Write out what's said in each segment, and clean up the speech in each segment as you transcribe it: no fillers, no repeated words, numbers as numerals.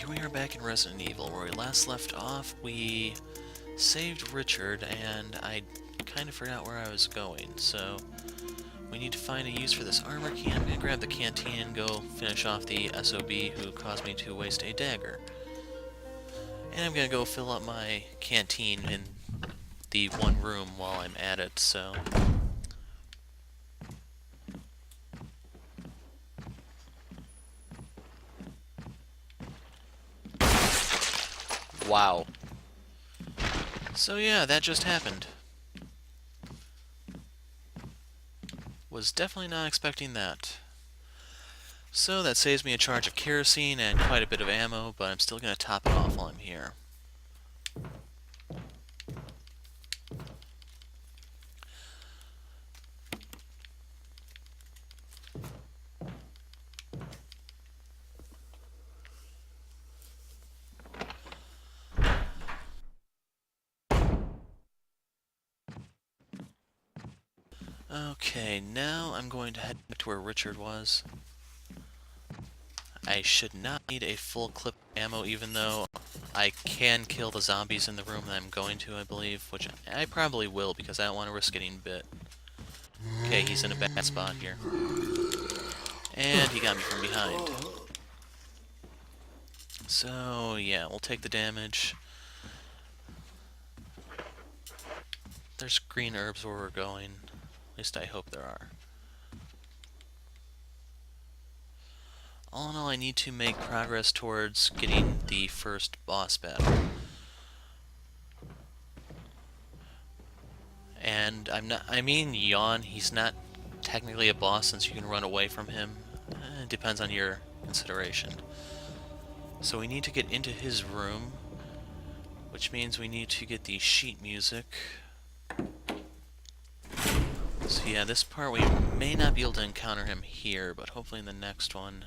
here we are back in Resident Evil. Where we last left off, we saved Richard, and I kind of forgot where I was going, so we need to find a use for this armor key. I'm going to grab the canteen and go finish off the SOB who caused me to waste a dagger. And I'm going to go fill up my canteen in the one room while I'm at it, so... Wow. So yeah, that just happened. Was definitely not expecting that. So that saves me a charge of kerosene and quite a bit of ammo, but I'm still going to top it off while I'm here. Okay, now I'm going to head back to where Richard was. I should not need a full clip of ammo, even though I can kill the zombies in the room that I'm going to, I believe, which I probably will, because I don't want to risk getting bit. Okay, he's in a bad spot here. And he got me from behind. So, yeah, we'll take the damage. There's green herbs where we're going. At least I hope there are. All in all, I need to make progress towards getting the first boss battle. And I mean Yawn, he's not technically a boss since you can run away from him. It depends on your consideration. So we need to get into his room, which means we need to get the sheet music. So yeah, this part we may not be able to encounter him here, but hopefully in the next one.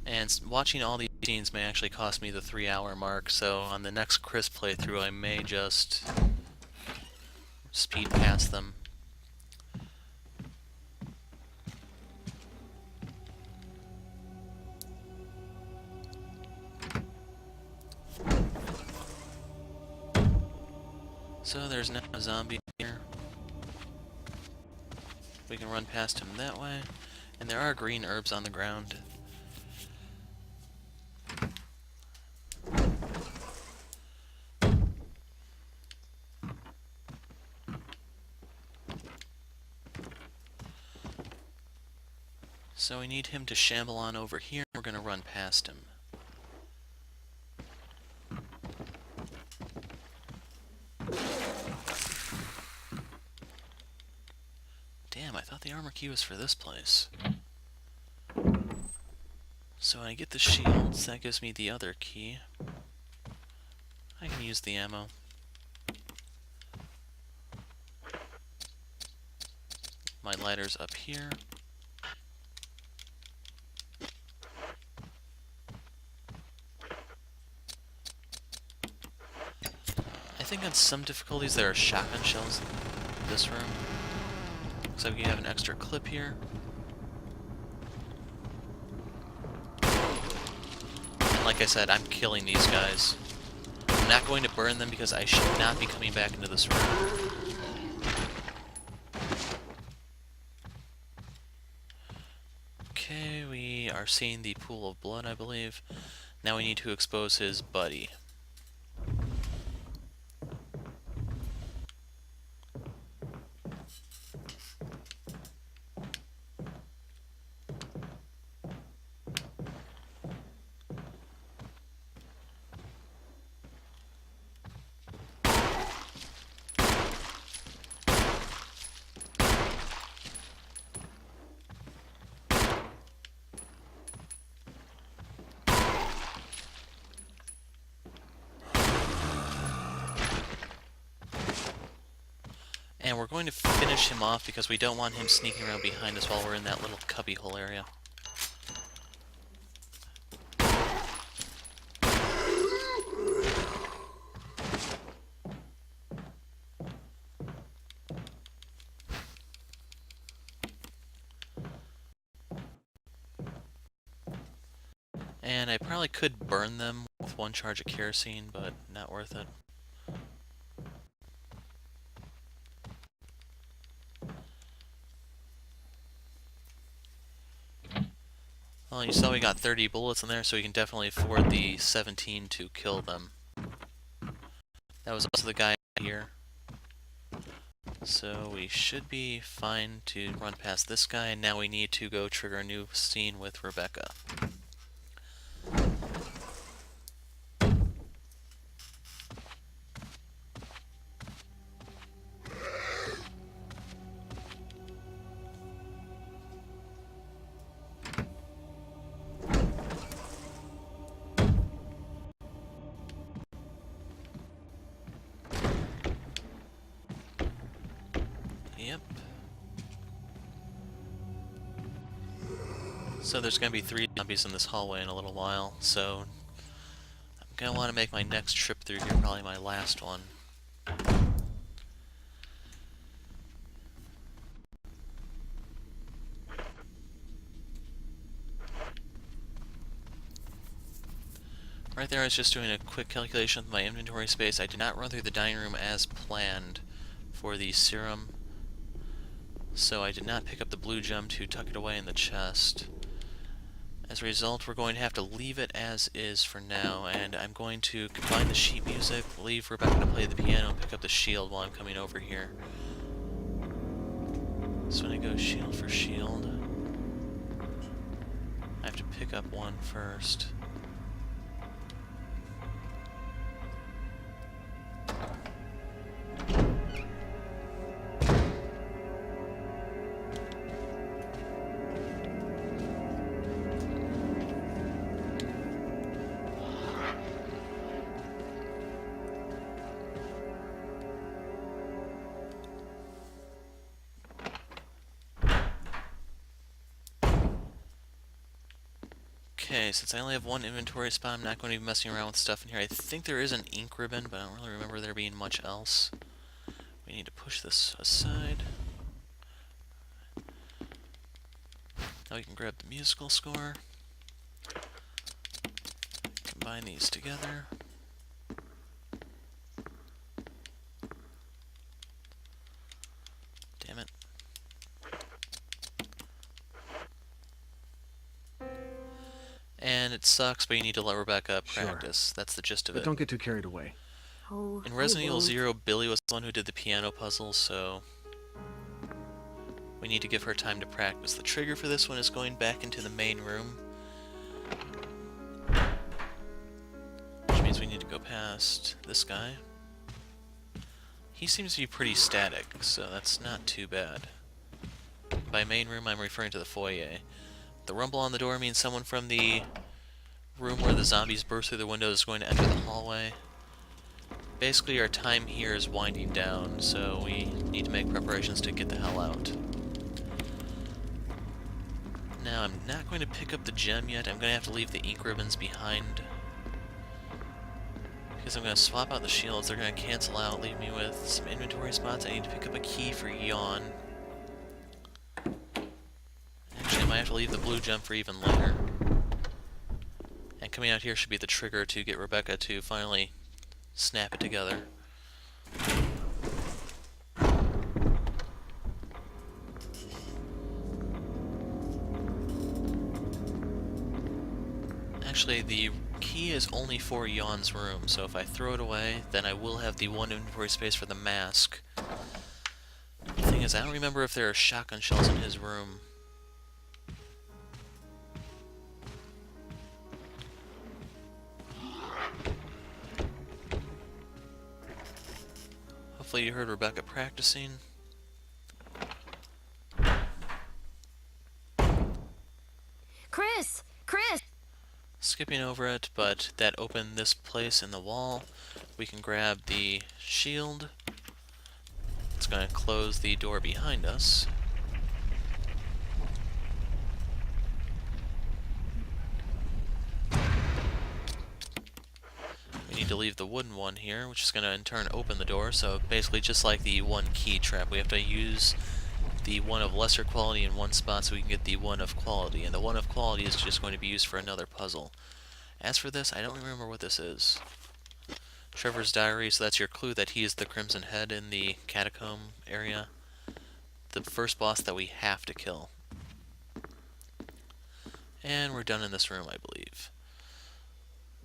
And watching all these scenes may actually cost me the 3-hour mark, so on the next Chris playthrough I may just speed past them. So there's now a zombie here. We can run past him that way. And there are green herbs on the ground. So we need him to shamble on over here. We're going to run past him. Damn, I thought the armor key was for this place. So when I get the shields, that gives me the other key. I can use the ammo. My lighter's up here. I think on some difficulties there are shotgun shells in this room. Looks like we have an extra clip here. And like I said, I'm killing these guys. I'm not going to burn them because I should not be coming back into this room. Okay, we are seeing the pool of blood, I believe. Now we need to expose his buddy. And we're going to finish him off because we don't want him sneaking around behind us while we're in that little cubbyhole area. And I probably could burn them with 1 charge of kerosene, but not worth it. Well, you saw we got 30 bullets in there, so we can definitely afford the 17 to kill them. That was also the guy here. So we should be fine to run past this guy, and now we need to go trigger a new scene with Rebecca. Yep. So there's going to be 3 zombies in this hallway in a little while, so I'm going to want to make my next trip through here probably my last one. Right there I was just doing a quick calculation with my inventory space. I did not run through the dining room as planned for the serum, so I did not pick up the blue gem to tuck it away in the chest. As a result, we're going to have to leave it as is for now, and I'm going to combine the sheet music, leave Rebecca to play the piano, and pick up the shield while I'm coming over here. So when I go shield for shield, I have to pick up one first. Okay, since I only have 1 inventory spot, I'm not going to be messing around with stuff in here. I think there is an ink ribbon, but I don't really remember there being much else. We need to push this aside. Now we can grab the musical score. Combine these together. Damn it. And it sucks, but you need to let Rebecca practice. Sure. That's the gist of it. But don't get too carried away. Oh, In Resident Evil 0, Billy was the one who did the piano puzzle, so we need to give her time to practice. The trigger for this one is going back into the main room, which means we need to go past this guy. He seems to be pretty static, so that's not too bad. By main room, I'm referring to the foyer. The rumble on the door means someone from the room where the zombies burst through the windows is going to enter the hallway. Basically, our time here is winding down, so we need to make preparations to get the hell out. Now, I'm not going to pick up the gem yet. I'm going to have to leave the ink ribbons behind, because I'm going to swap out the shields. They're going to cancel out, leave me with some inventory spots. I need to pick up a key for Yawn. Actually, I might have to leave the blue gem for even later. And coming out here should be the trigger to get Rebecca to finally snap it together. Actually, the key is only for Yawn's room, so if I throw it away, then I will have the 1 inventory space for the mask. The thing is, I don't remember if there are shotgun shells in his room. Hopefully you heard Rebecca practicing. Chris! Chris! Skipping over it, but that opened this place in the wall. We can grab the shield. It's going to close the door behind us. We need to leave the wooden one here, which is going to in turn open the door. So basically just like the 1 key trap, we have to use the 1 of lesser quality in one spot so we can get the 1 of quality. And the 1 of quality is just going to be used for another puzzle. As for this, I don't remember what this is. Trevor's diary, so that's your clue that he is the Crimson Head in the catacomb area. The first boss that we have to kill. And we're done in this room, I believe.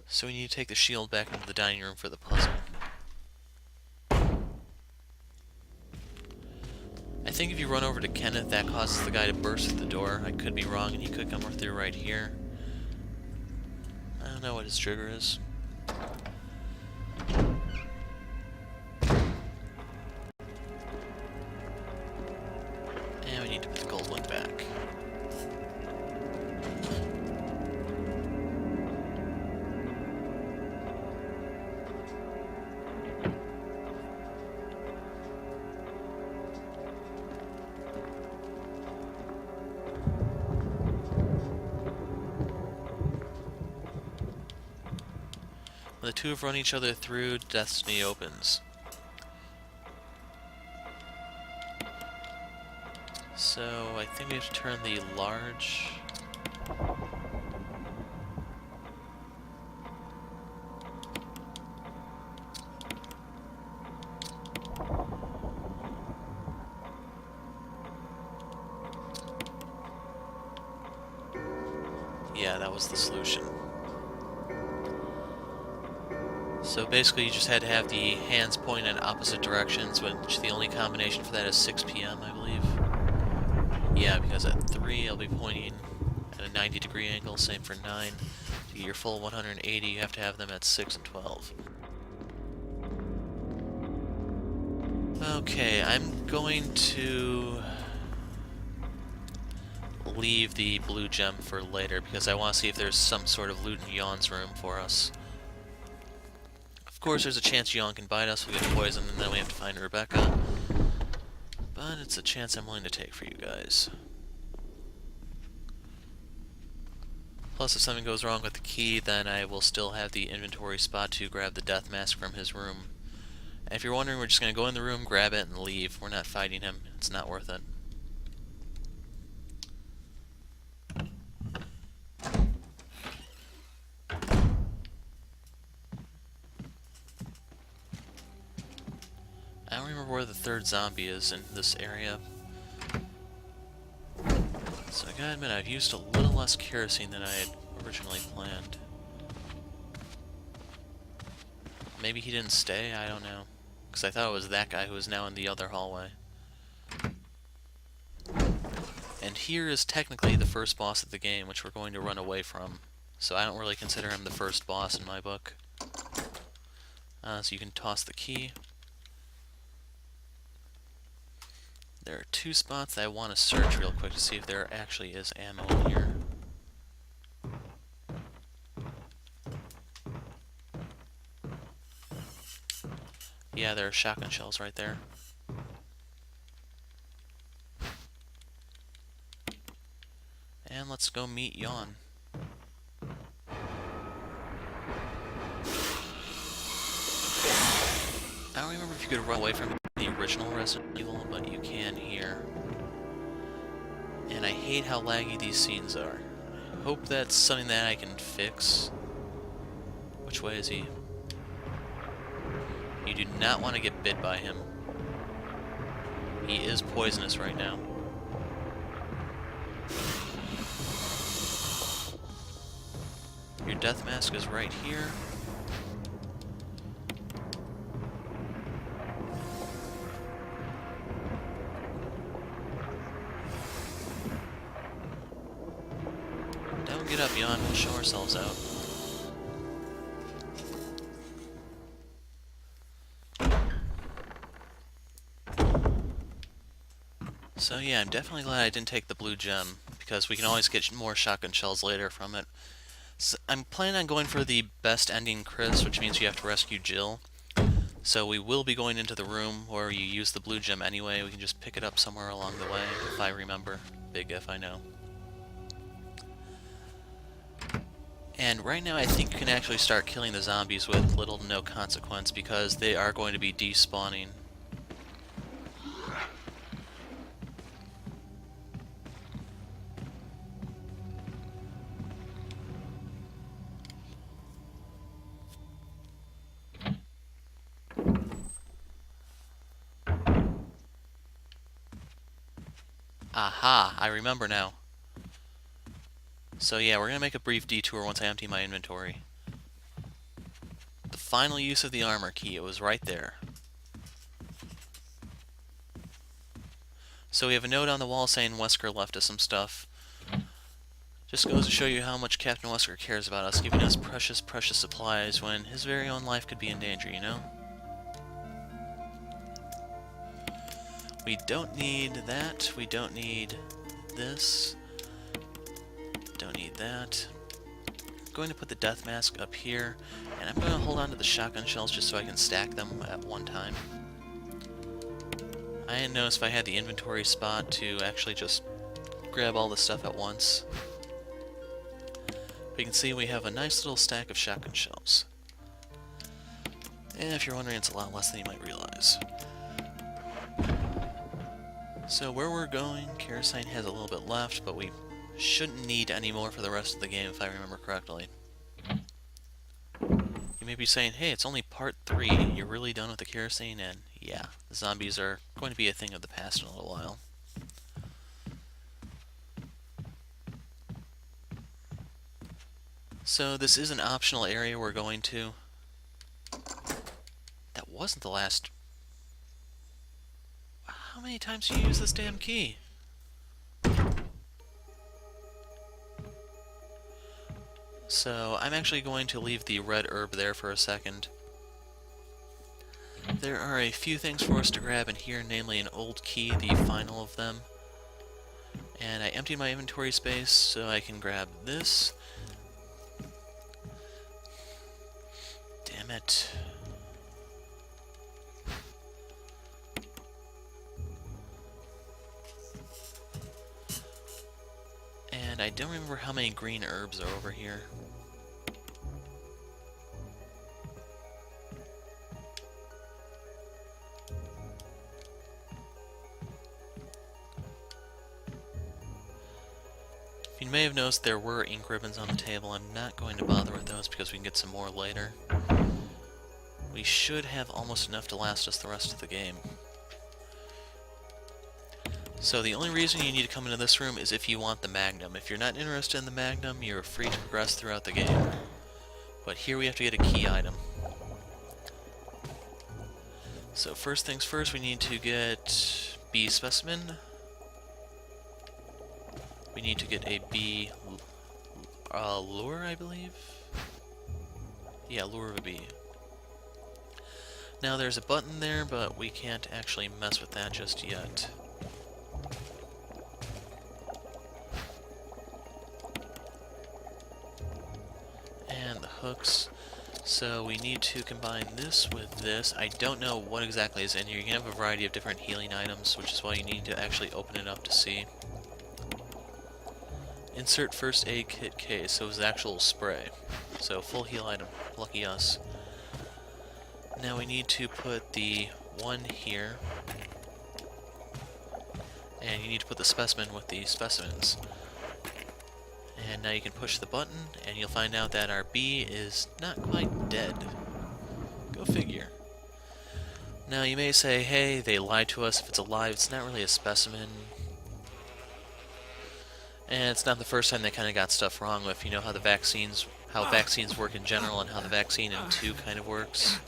So we need to take the shield back into the dining room for the puzzle. I think if you run over to Kenneth, that causes the guy to burst through the door. I could be wrong, and he could come through right here. I don't know what his trigger is. And we need to put the gold one back. When the two have run each other through, destiny opens. So, I think we have to turn the large... Yeah, that was the solution. So basically you just had to have the hands point in opposite directions, which the only combination for that is 6 p.m., I believe. Yeah, because at 3 I'll be pointing at a 90-degree angle, same for 9. To get your full 180, you have to have them at 6 and 12. Okay, I'm going to leave the blue gem for later, because I want to see if there's some sort of loot in Yawn's room for us. Of course, there's a chance Yawn can bite us, we get poisoned, and then we have to find Rebecca. But it's a chance I'm willing to take for you guys. Plus, if something goes wrong with the key, then I will still have the inventory spot to grab the death mask from his room. And if you're wondering, we're just going to go in the room, grab it, and leave. We're not fighting him. It's not worth it. I don't remember where the third zombie is in this area. So I gotta admit, I've used a little less kerosene than I had originally planned. Maybe he didn't stay? I don't know. Because I thought it was that guy who was now in the other hallway. And here is technically the first boss of the game, which we're going to run away from. So I don't really consider him the first boss in my book. So you can toss the key. There are 2 spots that I want to search real quick to see if there actually is ammo in here. Yeah, there are shotgun shells right there. And let's go meet Yawn. I don't remember if you could run away from the original Resident Evil, but you can here. And I hate how laggy these scenes are. I hope that's something that I can fix. Which way is he? You do not want to get bit by him. He is poisonous right now. Your death mask is right here. Don't get up, Yawn. We'll show ourselves out. So yeah, I'm definitely glad I didn't take the blue gem, because we can always get more shotgun shells later from it. So I'm planning on going for the best ending Chris, which means you have to rescue Jill. So we will be going into the room where you use the blue gem anyway. We can just pick it up somewhere along the way, if I remember. Big if, I know. And right now I think you can actually start killing the zombies with little to no consequence, because they are going to be despawning. Aha, I remember now. So yeah, we're gonna make a brief detour once I empty my inventory. The final use of the armor key, it was right there. So we have a note on the wall saying Wesker left us some stuff. Just goes to show you how much Captain Wesker cares about us, giving us precious, precious supplies when his very own life could be in danger, you know? We don't need that. We don't need this. Don't need that. I'm going to put the death mask up here, and I'm going to hold on to the shotgun shells just so I can stack them at one time. I didn't notice if I had the inventory spot to actually just grab all the stuff at once. But you can see we have a nice little stack of shotgun shells. And if you're wondering, it's a lot less than you might realize. So where we're going, kerosene has a little bit left, but we shouldn't need any more for the rest of the game if I remember correctly. You may be saying, hey, it's only part 3, you're really done with the kerosene? And yeah, the zombies are going to be a thing of the past in a little while. So this is an optional area we're going to. That wasn't the last. How many times do you use this damn key? So I'm actually going to leave the red herb there for a second. There are a few things for us to grab in here, namely an old key, the final of them. And I emptied my inventory space so I can grab this. Damn it. And I don't remember how many green herbs are over here. You may have noticed there were ink ribbons on the table. I'm not going to bother with those because we can get some more later. We should have almost enough to last us the rest of the game. So the only reason you need to come into this room is if you want the Magnum. If you're not interested in the Magnum, you're free to progress throughout the game. But here we have to get a key item. So first things first, we need to get B specimen. We need to get a B lure, I believe? Yeah, lure of a bee. Now there's a button there, but we can't actually mess with that just yet. And the hooks. So we need to combine this with this. I don't know what exactly is in here. You can have a variety of different healing items, which is why you need to actually open it up to see. Insert first aid kit case, so it's actual spray. So full heal item, lucky us. Now we need to put the one here. And you need to put the specimen with the specimens. And now you can push the button, and you'll find out that our bee is not quite dead. Go figure. Now you may say, hey, they lied to us. If it's alive, it's not really a specimen. And it's not the first time they kind of got stuff wrong with, you know, how vaccines work in general and how the vaccine in 2 kind of works.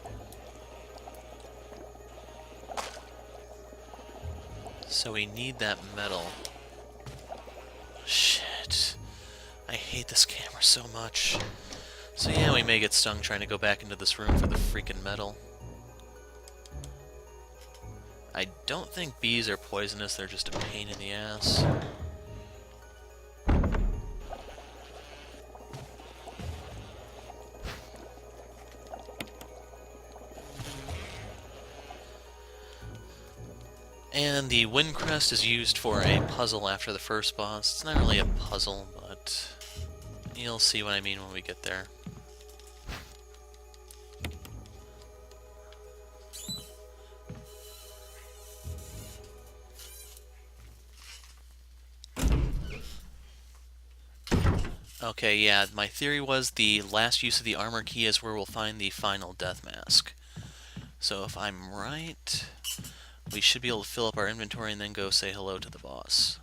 So we need that metal. Shit. I hate this camera so much. So yeah, we may get stung trying to go back into this room for the freaking metal. I don't think bees are poisonous, they're just a pain in the ass. And the wind crest is used for a puzzle after the first boss. It's not really a puzzle, but you'll see what I mean when we get there. Okay, yeah, my theory was the last use of the armor key is where we'll find the final death mask. So if I'm right, we should be able to fill up our inventory and then go say hello to the boss.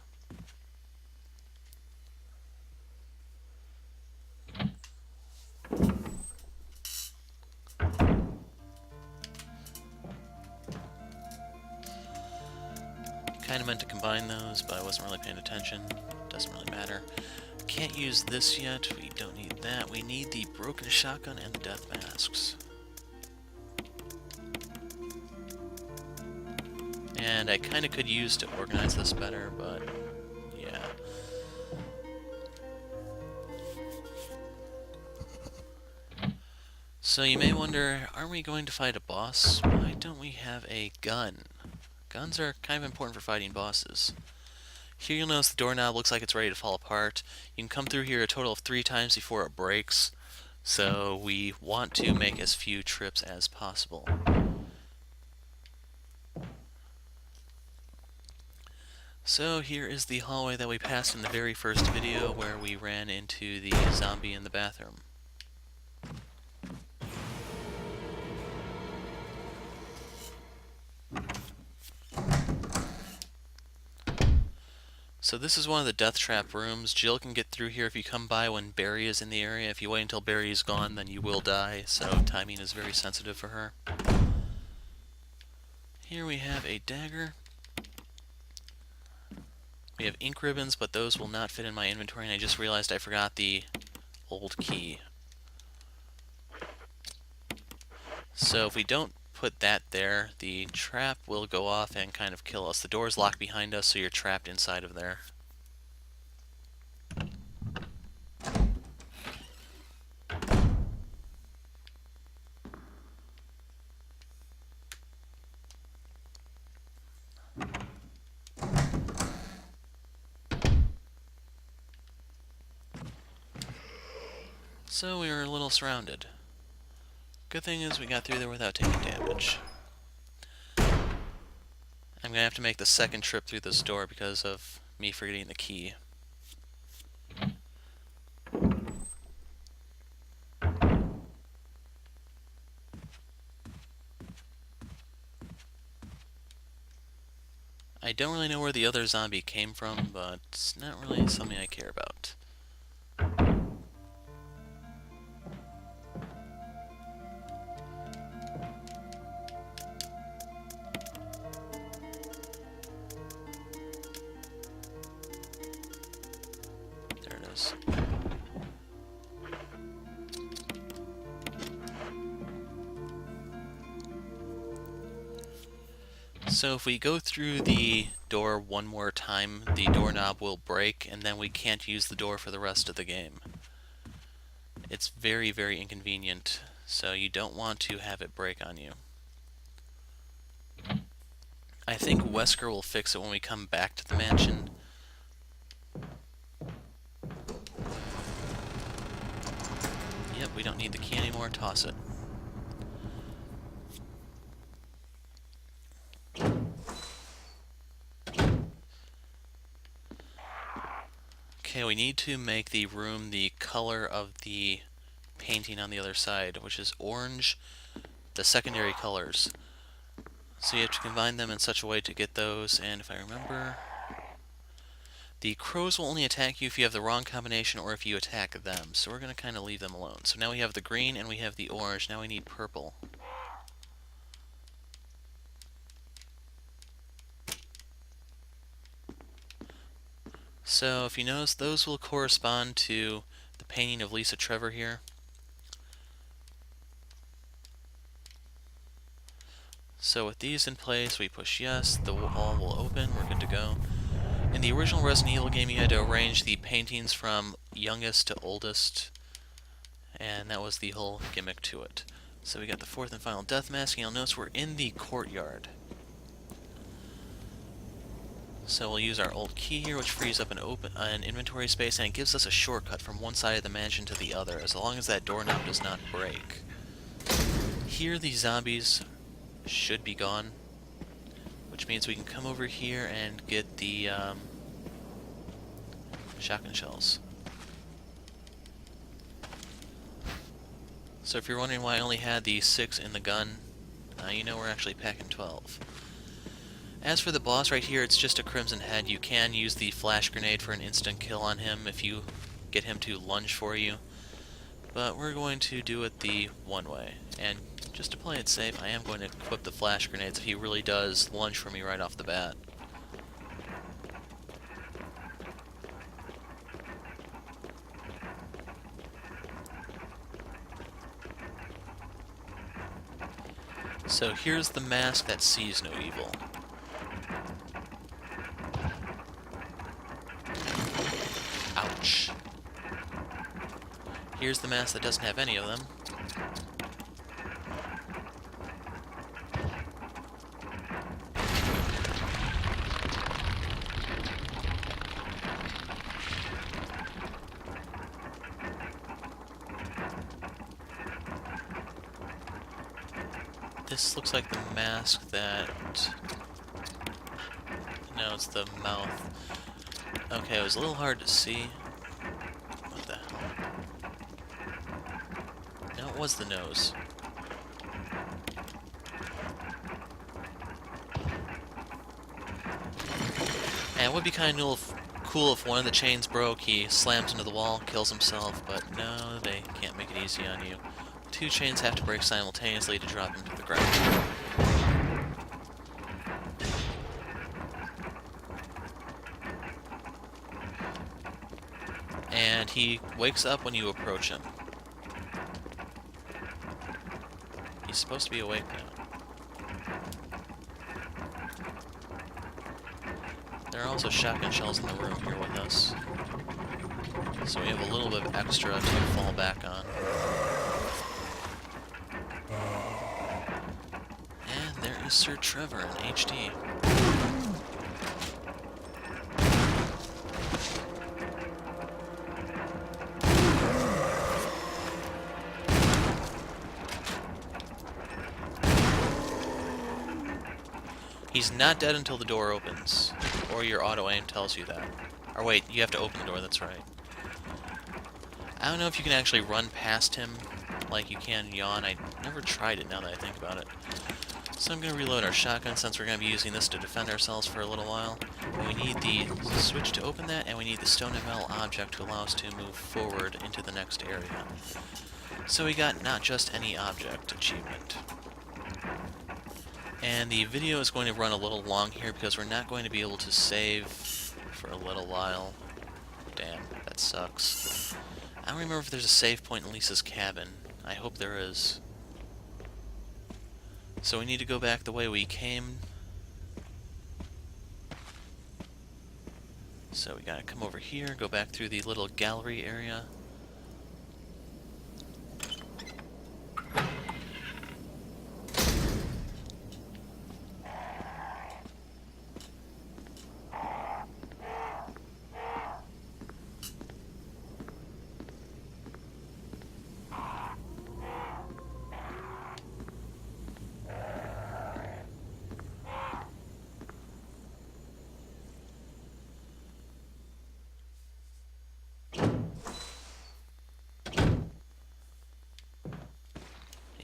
kind of meant to combine those, but I wasn't really paying attention. Doesn't really matter. Can't use this yet. We don't need that. We need the broken shotgun and the death masks. And I kind of could use to organize this better, but yeah. So you may wonder, aren't we going to fight a boss? Why don't we have a gun? Guns are kind of important for fighting bosses. Here you'll notice the doorknob looks like it's ready to fall apart. You can come through here a total of 3 times before it breaks, so we want to make as few trips as possible. So here is the hallway that we passed in the very first video where we ran into the zombie in the bathroom. So this is one of the death trap rooms. Jill can get through here if you come by when Barry is in the area. If you wait until Barry is gone, then you will die, so timing is very sensitive for her. Here we have a dagger. We have ink ribbons, but those will not fit in my inventory, and I just realized I forgot the old key. So if we don't put that there, the trap will go off and kind of kill us. The door is locked behind us, so you're trapped inside of there. So we were a little surrounded. Good thing is we got through there without taking damage. I'm gonna have to make the second trip through this door because of me forgetting the key. I don't really know where the other zombie came from, but it's not really something I care about. There it is. So if we go through the door one more time, the doorknob will break, and then we can't use the door for the rest of the game. It's very, very inconvenient, so you don't want to have it break on you. I think Wesker will fix it when we come back to the mansion. Yep, we don't need the key anymore, toss it. Okay, we need to make the room the color of the painting on the other side, which is orange, the secondary colors. So you have to combine them in such a way to get those, and if I remember, the crows will only attack you if you have the wrong combination or if you attack them, so we're going to kind of leave them alone. So now we have the green and we have the orange, now we need purple. So if you notice, those will correspond to the painting of Lisa Trevor here. So with these in place, we push yes, the wall will open, we're good to go. In the original Resident Evil game, you had to arrange the paintings from youngest to oldest, and that was the whole gimmick to it. So we got the fourth and final death mask, and you'll notice we're in the courtyard. So we'll use our old key here, which frees up an inventory space, and it gives us a shortcut from one side of the mansion to the other, as long as that doorknob does not break. Here the zombies should be gone, which means we can come over here and get the shotgun shells. So if you're wondering why I only had the 6 in the gun, you know we're actually packing 12. As for the boss right here, it's just a Crimson Head. You can use the flash grenade for an instant kill on him if you get him to lunge for you. But we're going to do it the one way. And just to play it safe, I am going to equip the flash grenades if he really does lunge for me right off the bat. So here's the mask that sees no evil. Ouch. Here's the mask that doesn't have any of them. This looks like the mask that... No, it's the mouth. Okay, it was a little hard to see. What the hell? No, it was the nose. And it would be kind of cool if one of the chains broke, he slams into the wall, kills himself, but no, they can't make it easy on you. 2 chains have to break simultaneously to drop him to the ground. And he wakes up when you approach him. He's supposed to be awake now. There are also shotgun shells in the room here with us. So we have a little bit of extra to fall back on. And there is Sir Trevor in HD. He's not dead until the door opens, or your auto-aim tells you that. Or wait, you have to open the door, that's right. I don't know if you can actually run past him like you can Yawn. I never tried it now that I think about it. So I'm going to reload our shotgun since we're going to be using this to defend ourselves for a little while. But we need the switch to open that, and we need the stone and metal object to allow us to move forward into the next area. So we got not just any object achievement. And the video is going to run a little long here because we're not going to be able to save for a little while. Damn, that sucks. I don't remember if there's a save point in Lisa's cabin. I hope there is. So we need to go back the way we came. So we gotta come over here, go back through the little gallery area.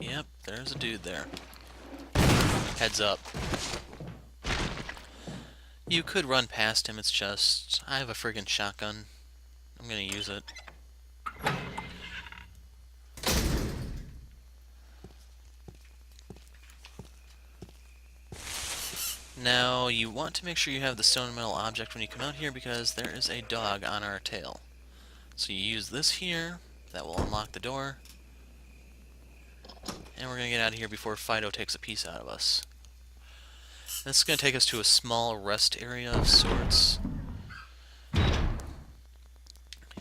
Yep, there's a dude there. Heads up. You could run past him, it's just... I have a friggin' shotgun. I'm gonna use it. Now, you want to make sure you have the stone and metal object when you come out here because there is a dog on our tail. So you use this here, that will unlock the door. And we're going to get out of here before Fido takes a piece out of us. This is going to take us to a small rest area of sorts.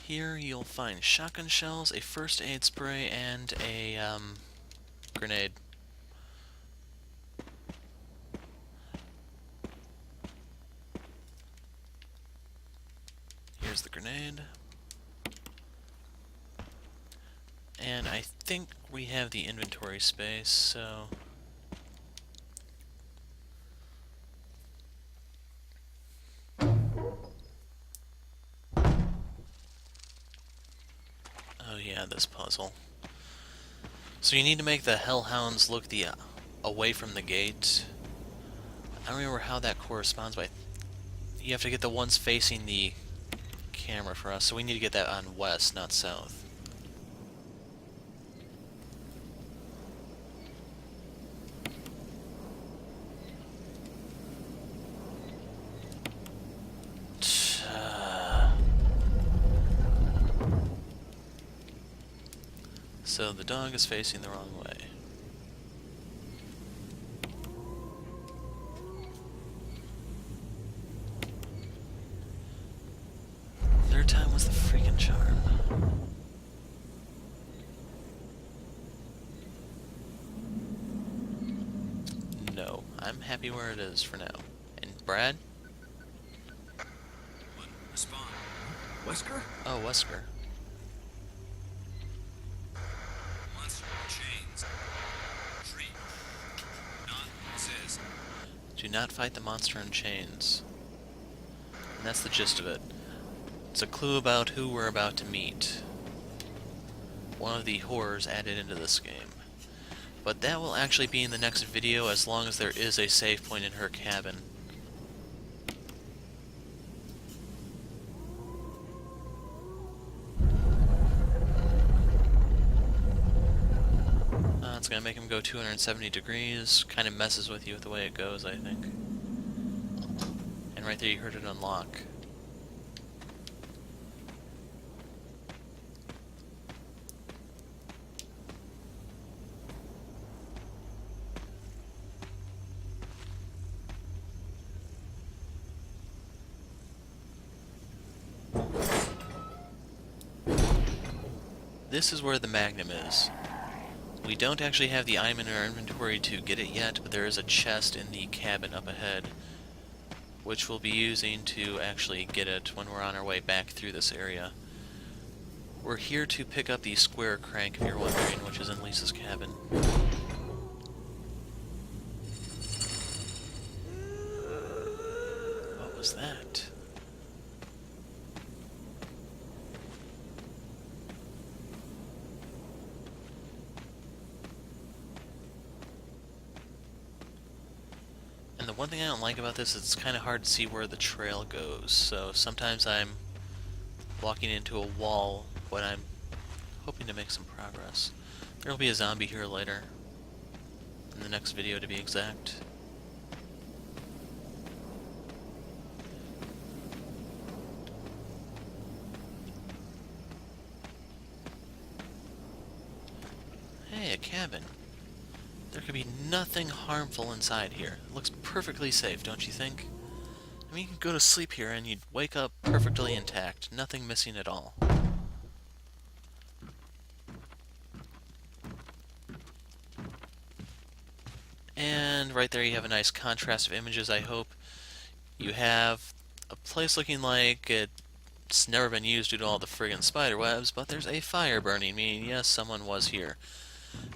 Here you'll find shotgun shells, a first aid spray, and a grenade. Here's the grenade. And I think we have the inventory space, so... Oh yeah, this puzzle. So you need to make the hellhounds look away from the gate. I don't remember how that corresponds, but you have to get the ones facing the camera for us, so we need to get that on west, not south. So the dog is facing the wrong way. happy where it is for now. And Brad? Respond. Wesker? Oh, Wesker. Monster chains. Tree. Not says. Do not fight the monster in chains. And that's the gist of it. It's a clue about who we're about to meet. One of the horrors added into this game. But that will actually be in the next video as long as there is a save point in her cabin. It's going to make him go 270 degrees. Kind of messes with you with the way it goes, I think. And right there you heard it unlock. This is where the Magnum is. We don't actually have the item in our inventory to get it yet, but there is a chest in the cabin up ahead, which we'll be using to actually get it when we're on our way back through this area. We're here to pick up the square crank, if you're wondering, which is in Lisa's cabin. What was that? And the one thing I don't like about this is it's kind of hard to see where the trail goes, so sometimes I'm walking into a wall when I'm hoping to make some progress. There'll be a zombie here later, in the next video to be exact. Hey, a cabin. There could be nothing harmful inside here. It looks perfectly safe, don't you think? I mean, you could go to sleep here and you'd wake up perfectly intact. Nothing missing at all. And right there you have a nice contrast of images, I hope. You have a place looking like it's never been used due to all the friggin' spider webs, but there's a fire burning, meaning yes, someone was here.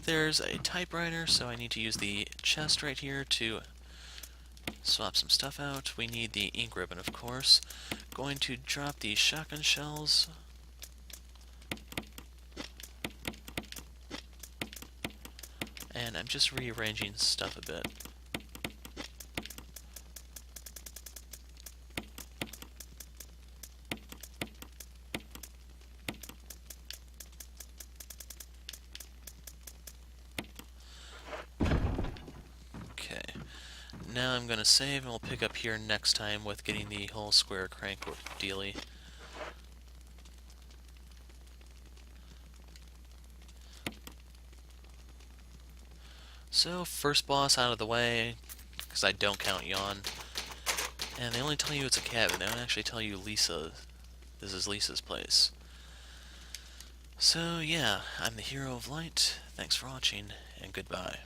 There's a typewriter, so I need to use the chest right here to swap some stuff out. We need the ink ribbon, of course. Going to drop the shotgun shells. And I'm just rearranging stuff a bit. Now I'm going to save, and we'll pick up here next time with getting the whole square crank dealy. So, first boss out of the way, because I don't count Yawn. And they only tell you it's a cabin. They don't actually tell you Lisa. This is Lisa's place. So, yeah, I'm the Hero of Light. Thanks for watching, and goodbye.